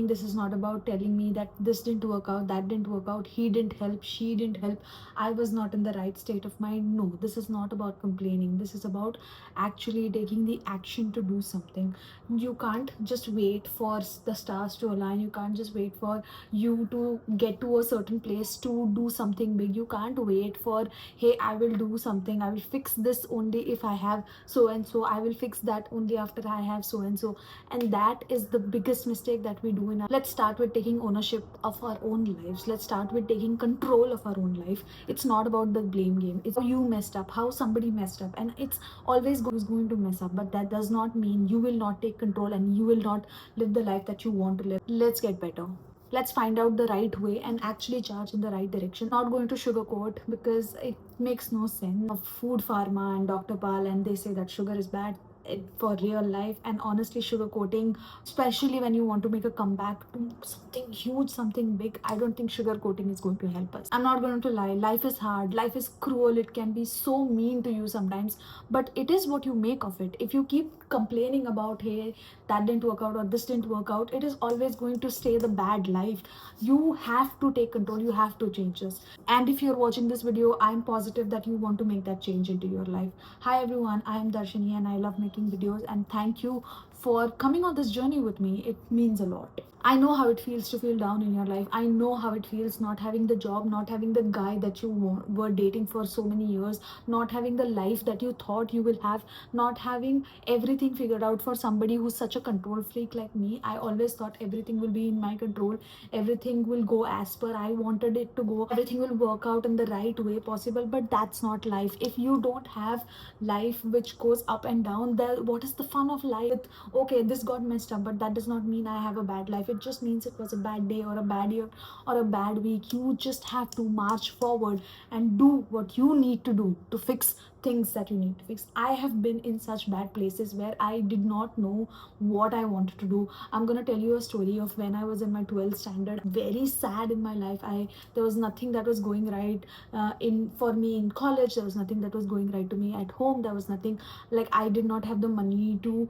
This is not about telling me that this didn't work out, that didn't work out, he didn't help, she didn't help, I was not in the right state of mind. No, this is not about complaining. This is about actually taking the action to do something. You can't just wait for the stars to align. You can't just wait for you to get to a certain place to do something big. You can't wait for, hey, I will do something, I will fix this only if I have so and so, I will fix that only after I have so and so. And that is the biggest mistake that we do in our. Let's start with taking ownership of our own lives. Let's start with taking control of our own life. It's not about the blame game. It's how you messed up, how somebody messed up, and it's always going to mess up, but that does not mean you will not take control and you will not live the life that you want to live. Let's get better. Let's find out the right way and actually charge in the right direction. Not going to sugarcoat, because it makes no sense. Of food pharma and Dr. Pal, and they say that sugar is bad for real life. And honestly, sugarcoating, especially when you want to make a comeback to something huge, something big, I don't think sugarcoating is going to help us. I'm not going to lie, life is hard, life is cruel, it can be so mean to you sometimes, but it is what you make of it. If you keep complaining about, hey, that didn't work out or this didn't work out, it is always going to stay the bad life. You have to take control, you have to change this. And if you're watching this video, I'm positive that you want to make that change into your life. Hi everyone, I am Darshini and I love making videos, and thank you for coming on this journey with me. It means a lot. I know how it feels to feel down in your life. I know how it feels not having the job, not having the guy that you were dating for so many years, not having the life that you thought you will have, not having everything figured out. For somebody who's such a control freak like me, I always thought everything will be in my control, everything will go as per I wanted it to go, everything will work out in the right way possible. But that's not life. If you don't have life which goes up and down, then what is the fun of life? Okay, this got messed up, but that does not mean I have a bad life. It just means it was a bad day or a bad year or a bad week. You just have to march forward and do what you need to do to fix things that you need to fix. I have been in such bad places where I did not know what I wanted to do. I'm gonna tell you a story of when I was in my 12th standard. Very sad in my life. There was nothing that was going right in for me in college. There was nothing that was going right to me at home. There was nothing, like, I did not have the money to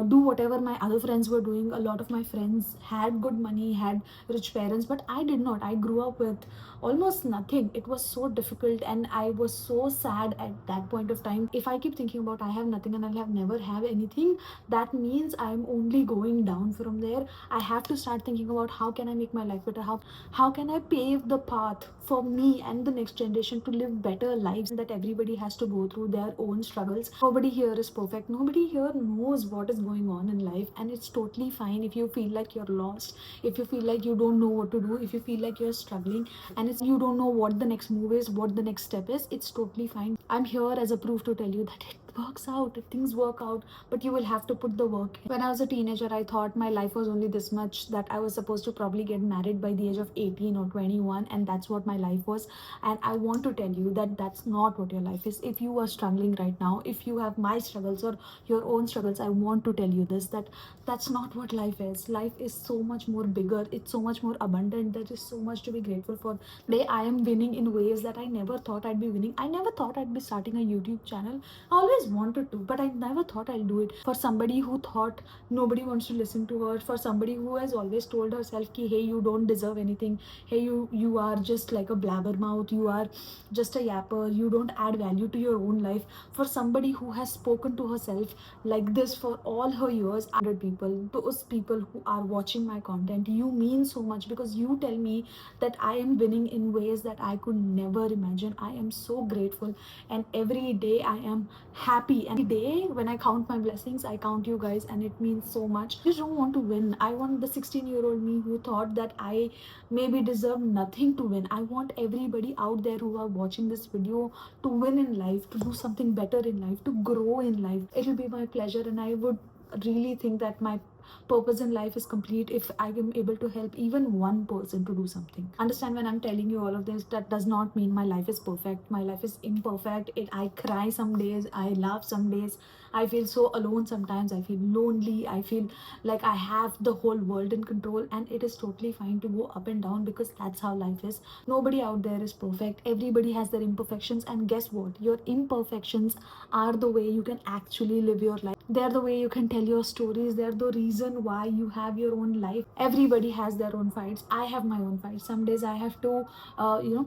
do whatever my other friends were doing. A lot of my friends had good money, had rich parents, but I did not. I grew up with almost nothing. It was so difficult and I was so sad at that point of time. If I keep thinking about I have nothing and I'll have never have anything, that means I'm only going down from there. I have to start thinking about how can I make my life better, how can I pave the path for me and the next generation to live better lives. That everybody has to go through their own struggles. Nobody here is perfect, nobody here knows what is going on in life, and it's totally fine if you feel like you're lost, if you feel like you don't know what to do, if you feel like you're struggling and it's you don't know what the next move is, what the next step is. It's totally fine. I'm here as a proof to tell you that it works out, things work out, but you will have to put the work in. When I was a teenager, I thought my life was only this much, that I was supposed to probably get married by the age of 18 or 21, and that's what my life was. And I want to tell you that that's not what your life is. If you are struggling right now, if you have my struggles or your own struggles, I want to tell you this, that that's not what life is. Life is so much more bigger, it's so much more abundant. There is so much to be grateful for. Today I am winning in ways that I never thought I'd be winning. I never thought I'd be starting a YouTube channel. I always wanted to, but I never thought I'll do it. For somebody who thought nobody wants to listen to her, for somebody who has always told herself ki, hey, you don't deserve anything, hey, you are just like a blabbermouth, you are just a yapper, you don't add value to your own life. For somebody who has spoken to herself like this for all her years, 100 people, those people who are watching my content, you mean so much, because you tell me that I am winning in ways that I could never imagine. I am so grateful, and every day I am happy. And every day when I count my blessings, I count you guys, and it means so much. I just don't want to win. I want the 16-year-old me who thought that I maybe deserve nothing to win. I want everybody out there who are watching this video to win in life, to do something better in life, to grow in life. It will be my pleasure, and I would really think that my purpose in life is complete if I am able to help even one person to do something. Understand, when I'm telling you all of this, that does not mean my life is perfect. My life is imperfect. I cry some days, I laugh some days, I feel so alone sometimes, I feel lonely, I feel like I have the whole world in control, and it is totally fine to go up and down, because that's how life is. Nobody out there is perfect. Everybody has their imperfections, and guess what? Your imperfections are the way you can actually live your life. They're the way you can tell your stories. They're the reason why you have your own life. Everybody has their own fights. I have my own fights. Some days I have to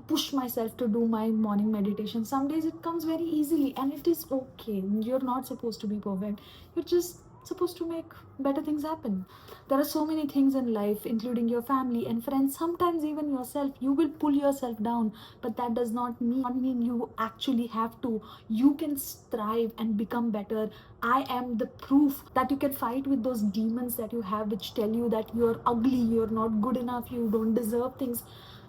push myself to do my morning meditation. Some days it comes very easily, and it is okay. You're not supposed to be perfect. You're just supposed to make better things happen. There are so many things in life, including your family and friends, sometimes even yourself. You will pull yourself down, but that does not mean you actually have to. You can strive and become better. I am the proof that you can fight with those demons that you have, which tell you that you're ugly, you're not good enough, you don't deserve things.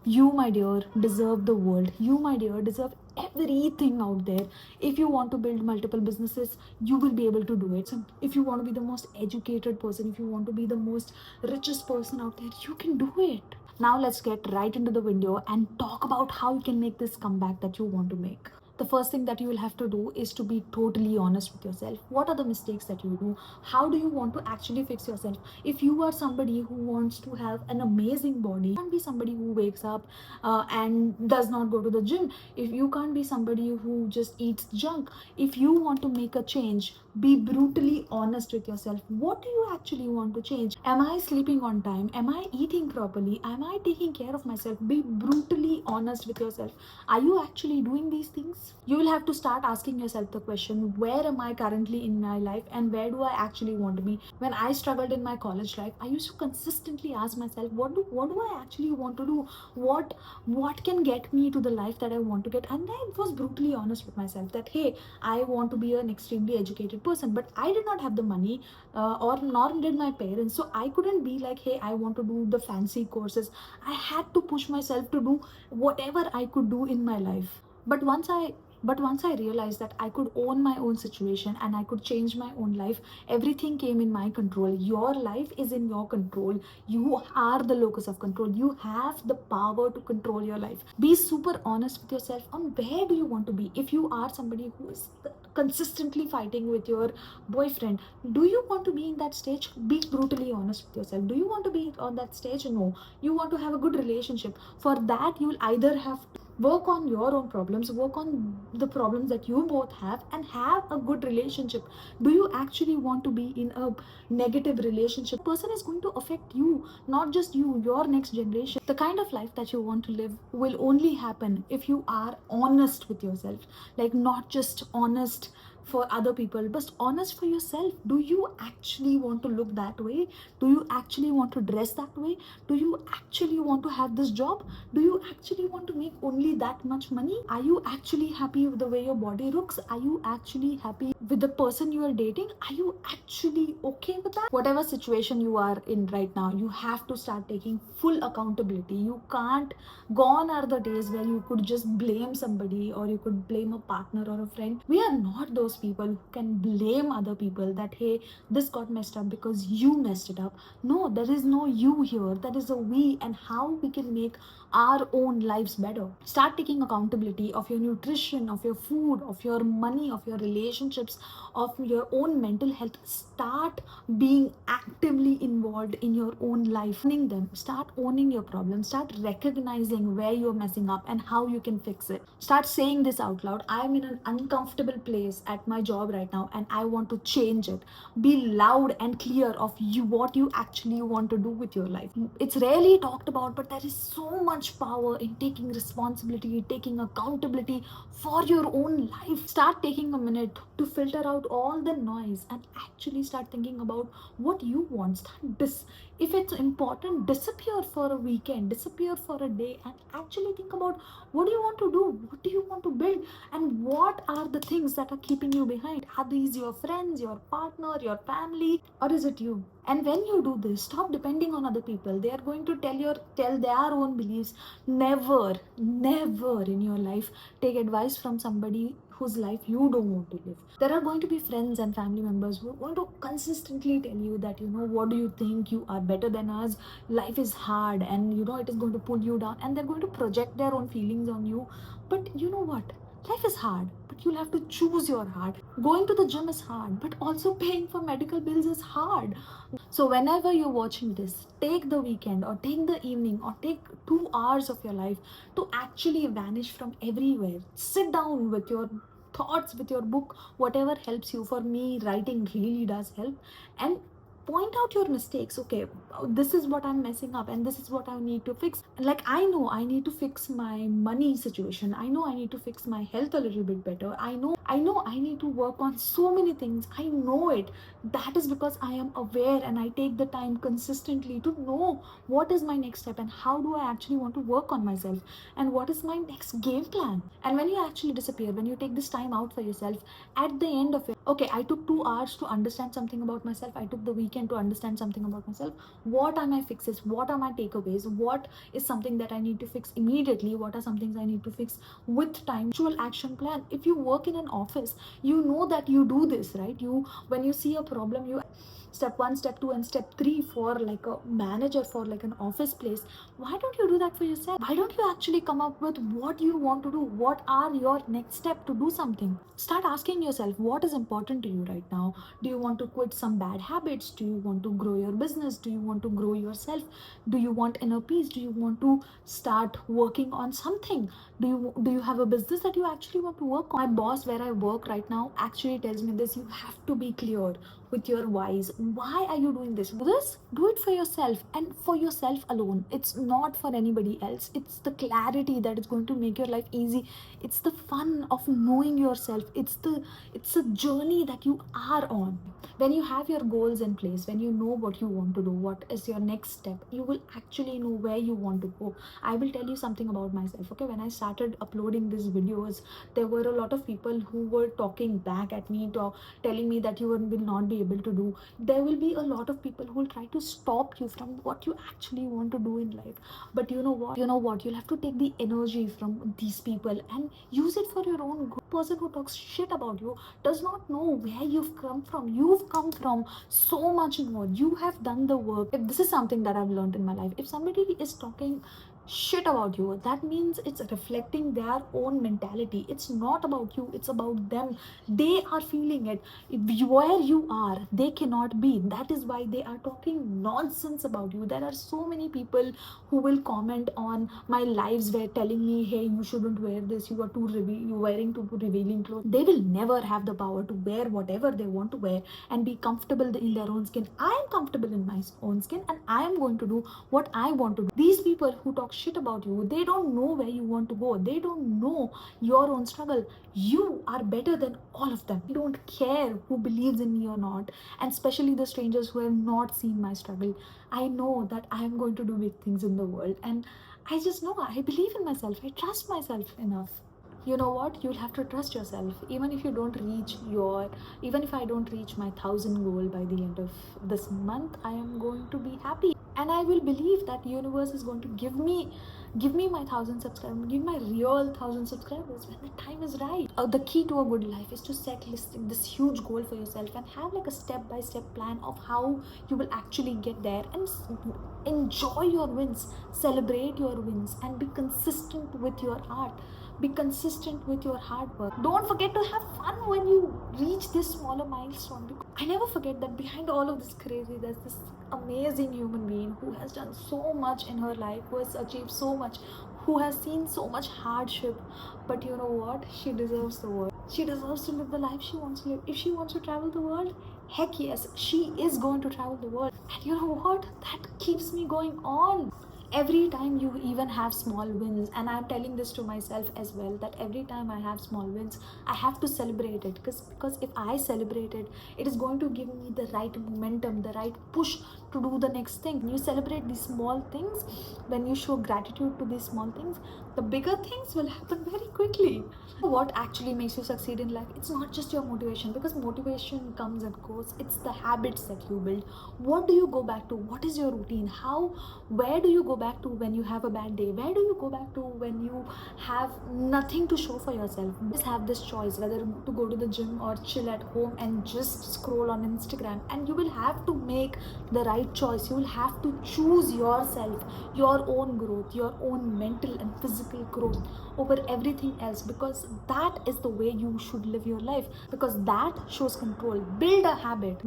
You, my dear, deserve the world. You, my dear, deserve everything out there. If you want to build multiple businesses, you will be able to do it. So if you want to be the most educated person, if you want to be the most richest person out there, you can do it. Now let's get right into the video and talk about how you can make this comeback that you want to make. The first thing that you will have to do is to be totally honest with yourself. What are the mistakes that you do? How do you want to actually fix yourself? If you are somebody who wants to have an amazing body, you can't be somebody who wakes up and does not go to the gym. If you can't be somebody who just eats junk. If you want to make a change, be brutally honest with yourself. What do you actually want to change? Am I sleeping on time? Am I eating properly? Am I taking care of myself? Be brutally honest with yourself. Are you actually doing these things? You will have to start asking yourself the question, where am I currently in my life and where do I actually want to be? When I struggled in my college life, I used to consistently ask myself, what do I actually want to do? What can get me to the life that I want to get? And I was brutally honest with myself that, hey, I want to be an extremely educated person, but I did not have the money, or nor did my parents. So I couldn't be like, hey, I want to do the fancy courses. I had to push myself to do whatever I could do in my life. But once I realized that I could own my own situation and I could change my own life, everything came in my control. Your life is in your control. You are the locus of control. You have the power to control your life. Be super honest with yourself on where do you want to be. If you are somebody who is consistently fighting with your boyfriend, do you want to be in that stage? Be brutally honest with yourself. Do you want to be on that stage? No. You want to have a good relationship. For that, you will either have to work on your own problems, work on the problems that you both have, and have a good relationship. Do you actually want to be in a negative relationship? The person is going to affect you, not just you, your next generation. The kind of life that you want to live will only happen if you are honest with yourself. Like, not just honest for other people, but honest for yourself. Do you actually want to look that way? Do you actually want to dress that way? Do you actually want to have this job? Do you actually want to make only that much money? Are you actually happy with the way your body looks? Are you actually happy with the person you are dating? Are you actually okay with that? Whatever situation you are in right now, you have to start taking full accountability. You can't. Gone are the days where you could just blame somebody or you could blame a partner or a friend. We are not those people who can blame other people that, hey, this got messed up because you messed it up. No, there is no you here. There is a we, and how we can make our own lives better. Start taking accountability of your nutrition, of your food, of your money, of your relationships, of your own mental health. Start being actively involved in your own life. Owning them. Start owning your problems. Start recognizing where you're messing up and how you can fix it. Start saying this out loud. I'm in an uncomfortable place at my job right now and I want to change it. Be loud and clear of what you actually want to do with your life. It's rarely talked about, but there is so much power in taking responsibility, taking accountability for your own life. Start taking a minute to filter out all the noise and actually start thinking about what you want. If it's important, disappear for a weekend, disappear for a day, and actually think about what do you want to do, what do you want to build, and what are the things that are keeping you behind. Are these your friends, your partner, your family, or is it you? And when you do this, stop depending on other people. They are going to tell their own beliefs. Never in your life take advice from somebody whose life you don't want to live. There are going to be friends and family members who are going to consistently tell you that, what do you think, you are better than us, life is hard, and it is going to pull you down, and they're going to project their own feelings on you. But you know what? Life is hard, but you'll have to choose your heart. Going to the gym is hard, but also paying for medical bills is hard. So whenever you're watching this, take the weekend or take the evening or take 2 hours of your life to actually vanish from everywhere. Sit down with your thoughts with your book, whatever helps you. For me, writing really does help. And point out your mistakes. Okay, this is what I'm messing up and this is what I need to fix. Like, I know I need to fix my money situation, I know I need to fix my health a little bit better, I know I need to work on so many things, I know it. That is because I am aware and I take the time consistently to know what is my next step and how do I actually want to work on myself and what is my next game plan. And when you actually disappear, when you take this time out for yourself, at the end of it, okay, I took 2 hours to understand something about myself, I took the weekend to understand something about myself. What are my fixes? What are my takeaways? What is something that I need to fix immediately? What are some things I need to fix with time? Actual action plan. If you work in an office, you know that you do this, right? You, when you see a problem, you step 1, step 2, and step 3 for like a manager, for like an office place. Why don't you do that for yourself? Why don't you actually come up with what you want to do? What are your next step to do something? Start asking yourself, what is important to you right now? Do you want to quit some bad habits? Do you want to grow your business? Do you want to grow yourself? Do you want inner peace? Do you want to start working on something? Do you have a business that you actually want to work on? My boss where I work right now actually tells me this: you have to be clear with your whys. Why are you doing this? Do it for yourself and for yourself alone. It's not for anybody else. It's the clarity that is going to make your life easy. It's the fun of knowing yourself. It's a journey that you are on. When you have your goals in place, when you know what you want to do, what is your next step, you will actually know where you want to go. I will tell you something about myself. Okay, when I started uploading these videos, there were a lot of people who were talking back at me, telling me that you will not be able to do. There will be a lot of people who will try to stop you from what you actually want to do in life. But you know what, you'll have to take the energy from these people and use it for your own good. Person who talks shit about you does not know where you've come from. You've come from so much more. You have done the work. If this is something that I've learned in my life, if somebody is talking shit about you, that means it's reflecting their own mentality. It's not about you, it's about them. They are feeling it. Where you are, they cannot be. That is why they are talking nonsense about you. There are so many people who will comment on my lives where telling me, hey, you shouldn't wear this, you are you're wearing too revealing clothes. They will never have the power to wear whatever they want to wear and be comfortable in their own skin. I am comfortable in my own skin and I am going to do what I want to do. These people who talk shit about you, they don't know where you want to go. They don't know your own struggle. You are better than all of them. I don't care who believes in me or not, and especially the strangers who have not seen my struggle. I know that I am going to do big things in the world, and I just know, I believe in myself. I trust myself enough. You know what, you'll have to trust yourself. Even if you don't reach your even if I don't reach my 1,000 goal by the end of this month, I am going to be happy, and I will believe that universe is going to give me my 1,000 subscribers, give my real 1,000 subscribers when the time is right. The key to a good life is to set this huge goal for yourself and have like a step-by-step plan of how you will actually get there, and enjoy your wins, celebrate your wins, and be consistent with your art. Be consistent with your hard work. Don't forget to have fun when you reach this smaller milestone. Because I never forget that behind all of this crazy, there's this amazing human being who has done so much in her life, who has achieved so much, who has seen so much hardship. But you know what? She deserves the world. She deserves to live the life she wants to live. If she wants to travel the world, heck yes, she is going to travel the world. And you know what? That keeps me going on. Every time you even have small wins, and I'm telling this to myself as well, that every time I have small wins, I have to celebrate it, because if I celebrate it, it is going to give me the right momentum, the right push to do the next thing. When you celebrate these small things, when you show gratitude to these small things, the bigger things will happen very quickly. What actually makes you succeed in life? It's not just your motivation, because motivation comes and goes. It's the habits that you build. What do you go back to? What is your routine? Where do you go back to when you have a bad day? Where do you go back to when you have nothing to show for yourself? Just have this choice whether to go to the gym or chill at home and just scroll on Instagram, and you will have to make the right choice. You will have to choose yourself, your own growth, your own mental and physical growth over everything else, because that is the way you should live your life, because that shows control. Build a habit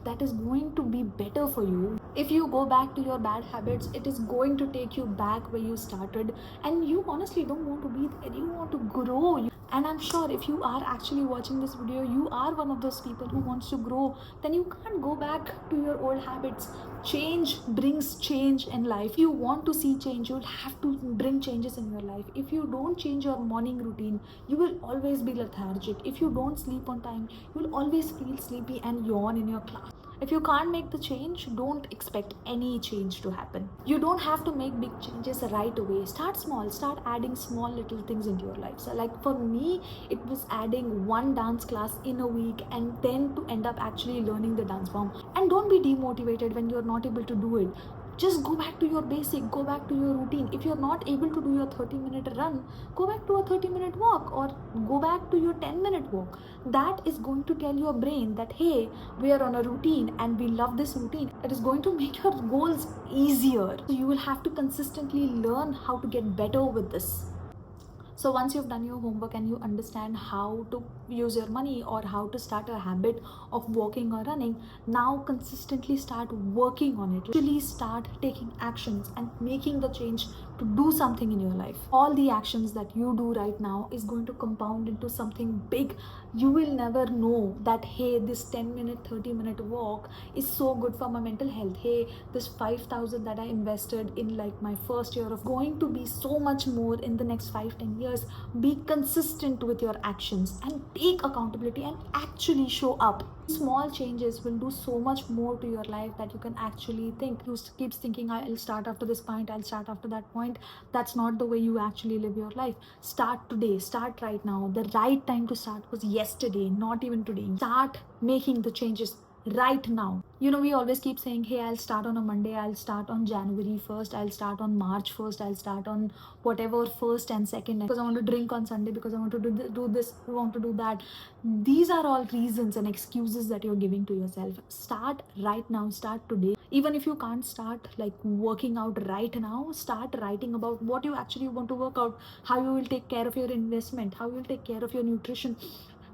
that is going to be better for you. If you go back to your bad habits, it is going to take you back where you started, and you honestly don't want to be there. You want to grow. And I'm sure if you are actually watching this video, you are one of those people who wants to grow, then you can't go back to your old habits. Change brings change in life. If you want to see change, you'll have to bring changes in your life. If you don't change your morning routine, you will always be lethargic. If you don't sleep on time, you'll always feel sleepy and yawn in your class. If you can't make the change, don't expect any change to happen. You don't have to make big changes right away. Start small, start adding small little things into your life. So, like for me, it was adding one dance class in a week and then to end up actually learning the dance form. And don't be demotivated when you're not able to do it. Just go back to your basic, go back to your routine. If you're not able to do your 30-minute run, go back to a 30-minute walk or go back to your 10-minute walk. That is going to tell your brain that, hey, we are on a routine and we love this routine. It is going to make your goals easier. So you will have to consistently learn how to get better with this. So once you've done your homework and you understand how to use your money or how to start a habit of walking or running, now consistently start working on it. Actually start taking actions and making the change to do something in your life. All the actions that you do right now is going to compound into something big. You will never know that, hey, this 10-minute, 30-minute walk is so good for my mental health. Hey, this 5,000 that I invested in like my first year of going to be so much more in the next 5-10 years. Be consistent with your actions and take accountability and actually show up. Small changes will do so much more to your life that you can actually think. You keeps thinking, I'll start after this point, I'll start after that point. That's not the way you actually live your life. Start today, start right now. The right time to start was yesterday, not even today. Start making the changes right now. You know, we always keep saying, hey, I'll start on a Monday, I'll start on January 1st, I'll start on March 1st, I'll start on whatever 1st and 2nd, because I want to drink on Sunday, because I want to do this, I want to do that. These are all reasons and excuses that you're giving to yourself. Start right now, start today. Even if you can't start like working out right now, start writing about what you actually want to work out, how you will take care of your investment, how you will take care of your nutrition.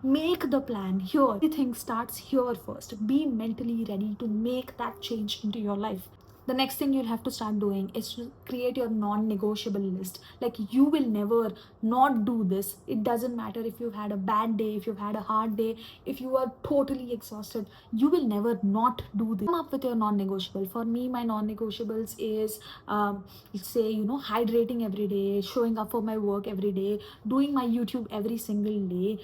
Make the plan here. Everything starts here first. Be mentally ready to make that change into your life. The next thing you'll have to start doing is to create your non-negotiable list. Like, you will never not do this. It doesn't matter if you've had a bad day, if you've had a hard day, if you are totally exhausted, you will never not do this. Come up with your non-negotiable. For me, my non-negotiables is say, hydrating every day, showing up for my work every day, doing my YouTube every single day,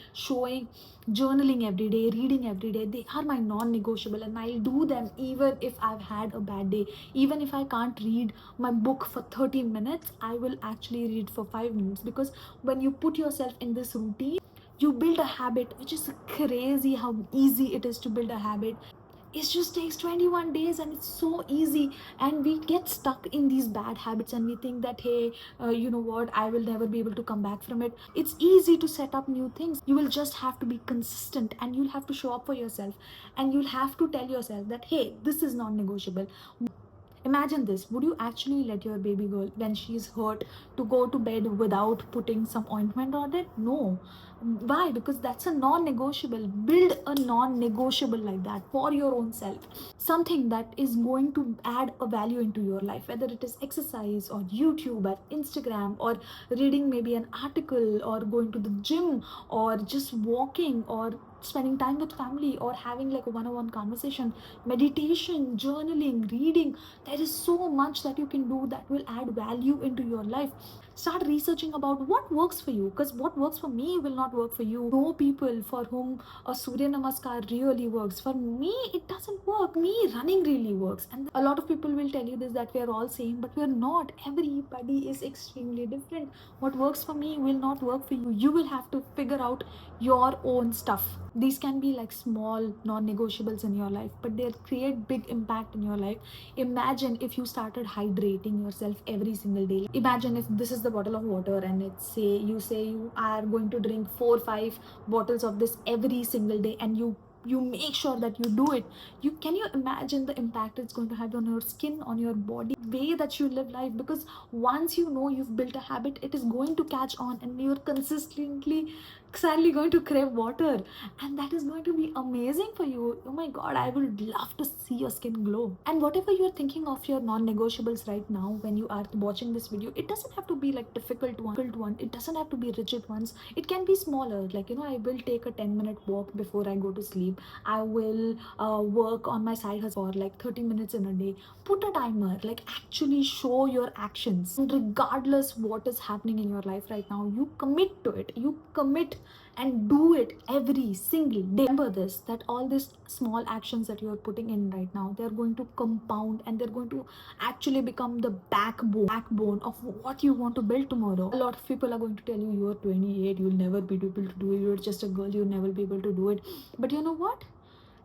journaling every day, reading every day. They are my non-negotiable, and I'll do them even if I've had a bad day. Even if I can't read my book for 30 minutes, I will actually read for 5 minutes. Because when you put yourself in this routine, you build a habit, which is crazy how easy it is to build a habit. It just takes 21 days and it's so easy. And we get stuck in these bad habits and we think that, hey, you know what, I will never be able to come back from it. It's easy to set up new things. You will just have to be consistent and you'll have to show up for yourself, and you'll have to tell yourself that, hey, this is non-negotiable. Imagine this. Would you actually let your baby girl, when she's hurt, to go to bed without putting some ointment on it? No. Why? Because that's a non-negotiable. Build a non-negotiable like that for your own self. Something that is going to add a value into your life, whether it is exercise or YouTube or Instagram or reading maybe an article or going to the gym or just walking or spending time with family or having like a one-on-one conversation, meditation, journaling, reading. There is so much that you can do that will add value into your life. Start researching about what works for you, because what works for me will not work for you. Know people for whom a Surya Namaskar really works. For me, it doesn't work. Me, running really works. And a lot of people will tell you this, that we are all same, but we are not. Everybody is extremely different. What works for me will not work for you. You will have to figure out your own stuff. These can be like small non-negotiables in your life, but they'll create big impact in your life. Imagine if you started hydrating yourself every single day. Imagine if this is the bottle of water and it's say you are going to drink 4 or 5 bottles of this every single day, and you make sure that you do it. Can you imagine the impact it's going to have on your skin, on your body, way that you live life? Because once you know you've built a habit, it is going to catch on and you're sadly going to crave water, and that is going to be amazing for you. Oh my god, I would love to see your skin glow. And whatever you're thinking of your non-negotiables right now when you are watching this video, it doesn't have to be like difficult one, it doesn't have to be rigid ones. It can be smaller, like, you know, I will take a 10-minute walk before I go to sleep. I will work on my side hustle for like 30 minutes in a day. Put a timer, like actually show your actions, and regardless what is happening in your life right now, you commit to it. You commit and do it every single day. Remember this, that all these small actions that you are putting in right now, they're going to compound, and they're going to actually become the backbone of what you want to build tomorrow. A lot of people are going to tell you, you're 28, you'll never be able to do it, you're just a girl, you'll never be able to do it. But you know what,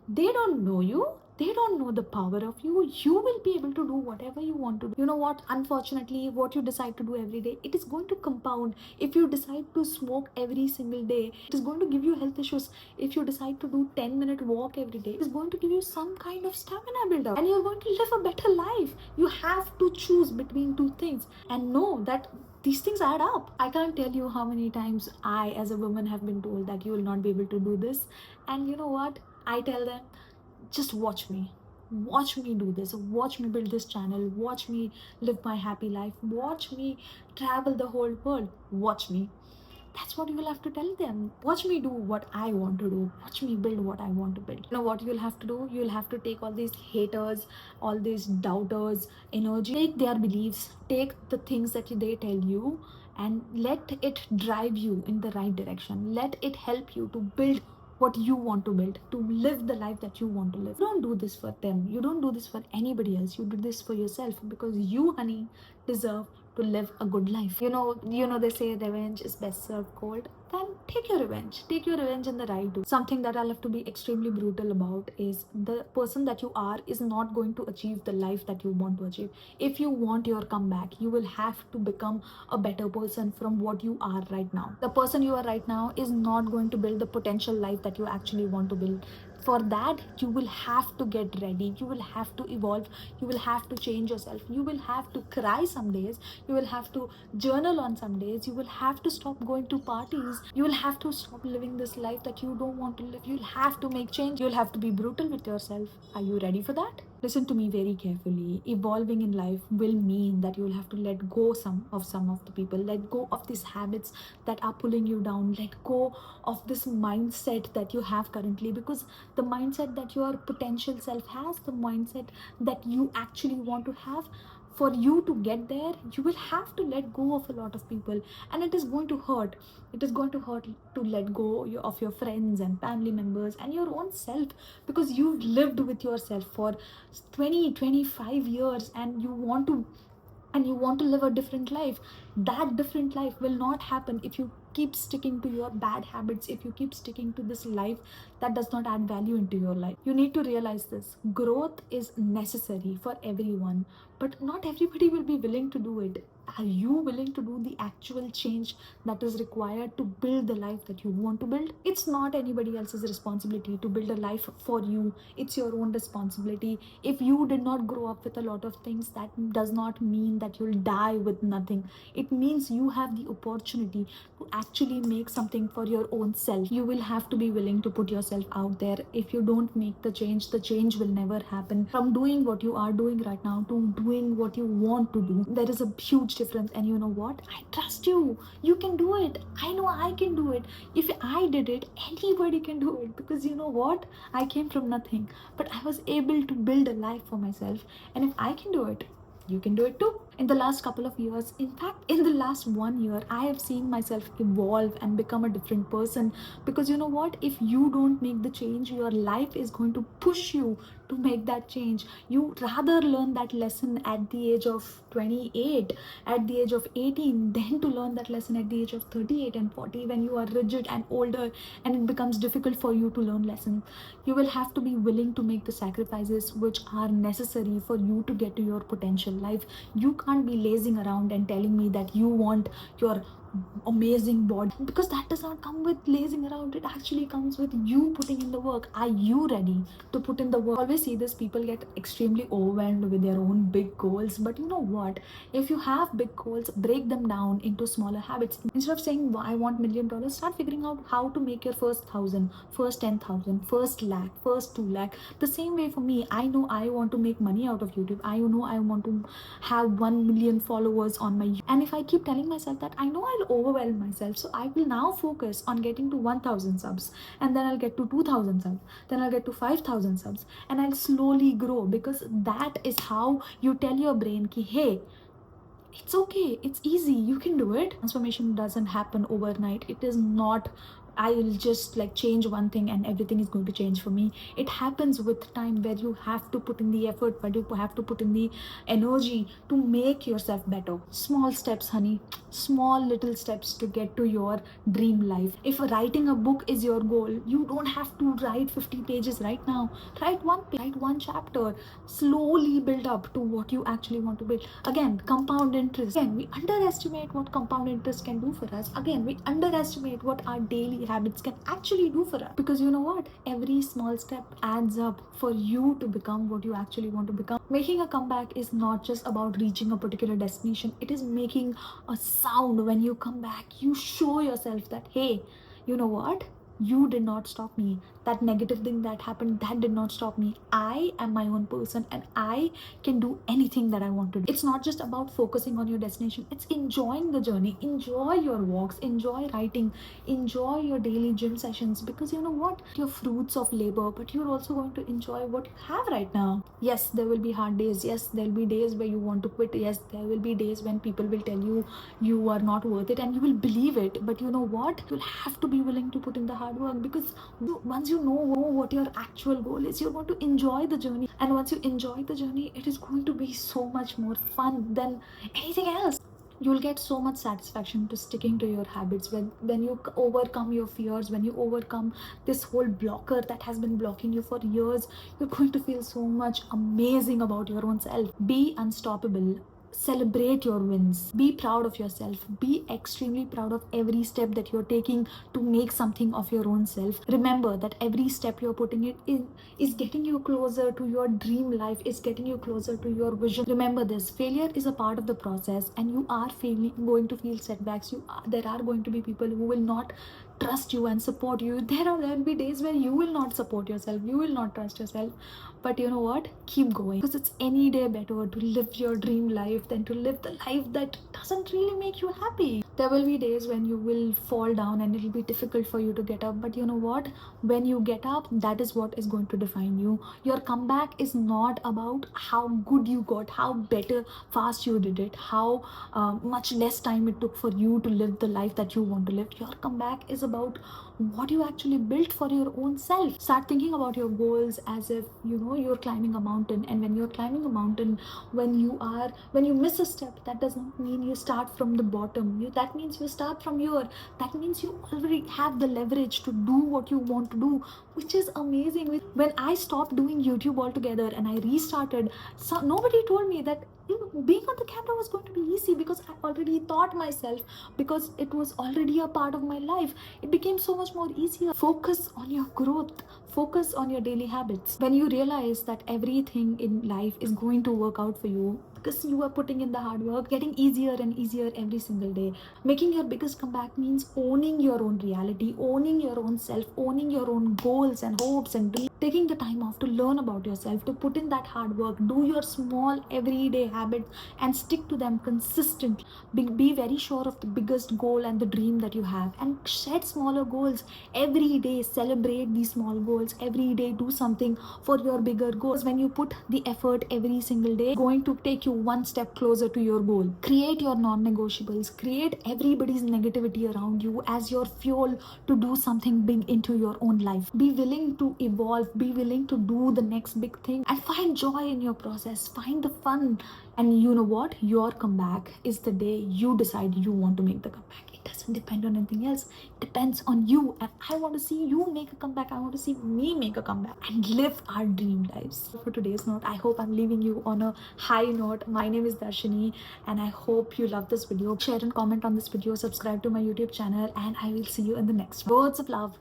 they don't know you, they don't know the power of you. You will be able to do whatever you want to do. You know what, unfortunately, what you decide to do every day, it is going to compound. If you decide to smoke every single day, it is going to give you health issues. If you decide to do 10-minute walk every day, it is going to give you some kind of stamina build up, and you're going to live a better life. You have to choose between two things and know that these things add up. I can't tell you how many times I, as a woman, have been told that you will not be able to do this. And you know what? I tell them, just watch me. Watch me do this. Watch me build this channel. Watch me live my happy life. Watch me travel the whole world. Watch me. That's what you will have to tell them. Watch me do what I want to do. Watch me build what I want to build. You know what you'll have to do? You'll have to take all these haters, all these doubters, energy, take their beliefs, take the things that they tell you, and let it drive you in the right direction. Let it help you to build what you want to build, to live the life that you want to live. You don't do this for them. You don't do this for anybody else. You do this for yourself, because you, honey, deserve to live a good life. You know they say revenge is best served cold. Then take your revenge. Take your revenge in the right way. Something that I'll have to be extremely brutal about is the person that you are is not going to achieve the life that you want to achieve. If you want your comeback, you will have to become a better person from what you are right now. The person you are right now is not going to build the potential life that you actually want to build. For that, you will have to get ready. You will have to evolve. You will have to change yourself. You will have to cry some days. You will have to journal on some days. You will have to stop going to parties. You will have to stop living this life that you don't want to live. You'll have to make change. You'll have to be brutal with yourself. Are you ready for that? Listen to me very carefully. Evolving in life will mean that you'll have to let go some of the people. Let go of these habits that are pulling you down. Let go of this mindset that you have currently, because the mindset that your potential self has, the mindset that you actually want to have, for you to get there, you will have to let go of a lot of people, and it is going to hurt. It is going to hurt to let go of your friends and family members and your own self, because you've lived with yourself for 20-25 years, and you want to live a different life. That different life will not happen if you keep sticking to your bad habits, if you keep sticking to this life that does not add value into your life. You need to realize this. Growth is necessary for everyone, but not everybody will be willing to do it. Are you willing to do the actual change that is required to build the life that you want to build? It's not anybody else's responsibility to build a life for you. It's your own responsibility. If you did not grow up with a lot of things, that does not mean that you'll die with nothing. It means you have the opportunity to actually make something for your own self. You will have to be willing to put yourself out there. If you don't make the change will never happen. From doing what you are doing right now to doing what you want to do, there is a huge difference. And you know what? I trust you. You can do it. I know I can do it. If I did it, anybody can do it, because you know what? I came from nothing, but I was able to build a life for myself. And if I can do it, you can do it too. In the last couple of years, in fact, in the last 1 year, I have seen myself evolve and become a different person. Because you know what? If you don't make the change, your life is going to push you to make that change. You rather learn that lesson at the age of 28, at the age of 18, than to learn that lesson at the age of 38 and 40, when you are rigid and older and it becomes difficult for you to learn lessons. You will have to be willing to make the sacrifices which are necessary for you to get to your potential life. You can't be lazing around and telling me that you want your amazing body, because that does not come with lazing around. It actually comes with you putting in the work. Are you ready to put in the work? I always see this, people get extremely overwhelmed with their own big goals, but you know what, if you have big goals, break them down into smaller habits. Instead of saying I want $1 million, start figuring out how to make your first 1,000, first 10,000, first lakh, first 2 lakh. The same way for me, I know I want to make money out of YouTube. I know I want to have 1 million followers on my YouTube. And if I keep telling myself that, I know I'll overwhelm myself. So I will now focus on getting to 1,000 subs, and then I'll get to 2,000 subs, then I'll get to 5,000 subs, and I'll slowly grow, because that is how you tell your brain ki, hey, it's okay, it's easy, you can do it. Transformation doesn't happen overnight. It is not, I'll just like change one thing and everything is going to change for me. It happens with time, where you have to put in the effort, where you have to put in the energy to make yourself better. Small steps, honey, small little steps to get to your dream life. If writing a book is your goal, you don't have to write 50 pages right now. Write one page, write one chapter, slowly build up to what you actually want to build. Again, compound interest. Again, we underestimate what compound interest can do for us. Again, we underestimate what our daily habits can actually do for us. Because you know what, every small step adds up for you to become what you actually want to become. Making a comeback is not just about reaching a particular destination, it is making a sound. When you come back, you show yourself that, hey, you know what, you did not stop me. That negative thing that happened, that did not stop me. I am my own person, and I can do anything that I want to do. It's not just about focusing on your destination, it's enjoying the journey. Enjoy your walks, enjoy writing, enjoy your daily gym sessions, because you know what, your fruits of labor, but you're also going to enjoy what you have right now. Yes, there will be hard days. Yes, there will be days where you want to quit. Yes, there will be days when people will tell you you are not worth it, and you will believe it. But you know what, you'll have to be willing to put in the hard work, because once you know what your actual goal is, you're going to enjoy the journey. And once you enjoy the journey, it is going to be so much more fun than anything else. You'll get so much satisfaction to sticking to your habits. When you overcome your fears, when you overcome this whole blocker that has been blocking you for years, you're going to feel so much amazing about your own self. Be unstoppable. Celebrate your wins. Be proud of yourself. Be extremely proud of every step that you're taking to make something of your own self. Remember that every step you're putting it in is getting you closer to your dream life, is getting you closer to your vision. Remember this, failure is a part of the process, and you are going to feel setbacks. There are going to be people who will not trust you and support you. There will be days where you will not support yourself, you will not trust yourself. But you know what, keep going, because it's any day better to live your dream life than to live the life that doesn't really make you happy. There will be days when you will fall down and it'll be difficult for you to get up, but you know what, when you get up, that is what is going to define you. Your comeback is not about how good you got, how better fast you did it, how much less time it took for you to live the life that you want to live. Your comeback is about what you actually built for your own self. Start thinking about your goals as if you're climbing a mountain. And when you're climbing a mountain, when you miss a step, that does not mean you start from the bottom. That means you start from here. That means you already have the leverage to do what you want to do, which is amazing. When I stopped doing YouTube altogether and I restarted, so nobody told me that being on the camera was going to be easy, because I already taught myself, because it was already a part of my life. It became so much more easier. Focus on your growth, focus on your daily habits. When you realize that everything in life is going to work out for you because you are putting in the hard work, getting easier and easier every single day. Making your biggest comeback means owning your own reality, owning your own self, owning your own goals and hopes and dreams. Taking the time off to learn about yourself, to put in that hard work, do your small everyday habits and stick to them consistently. Be very sure of the biggest goal and the dream that you have, and set smaller goals every day. Celebrate these small goals every day. Do something for your bigger goals. When you put the effort every single day, it's going to take you one step closer to your goal. Create your non-negotiables. Create everybody's negativity around you as your fuel to do something big into your own life. Be willing to evolve, be willing to do the next big thing, and find joy in your process. Find the fun. And you know what? Your comeback is the day you decide you want to make the comeback. It doesn't depend on anything else. It depends on you. And I want to see you make a comeback. I want to see me make a comeback and live our dream lives. For today's note, I hope I'm leaving you on a high note. My name is Darshini, and I hope you love this video. Share and comment on this video. Subscribe to my YouTube channel, and I will see you in the next one. Words of love.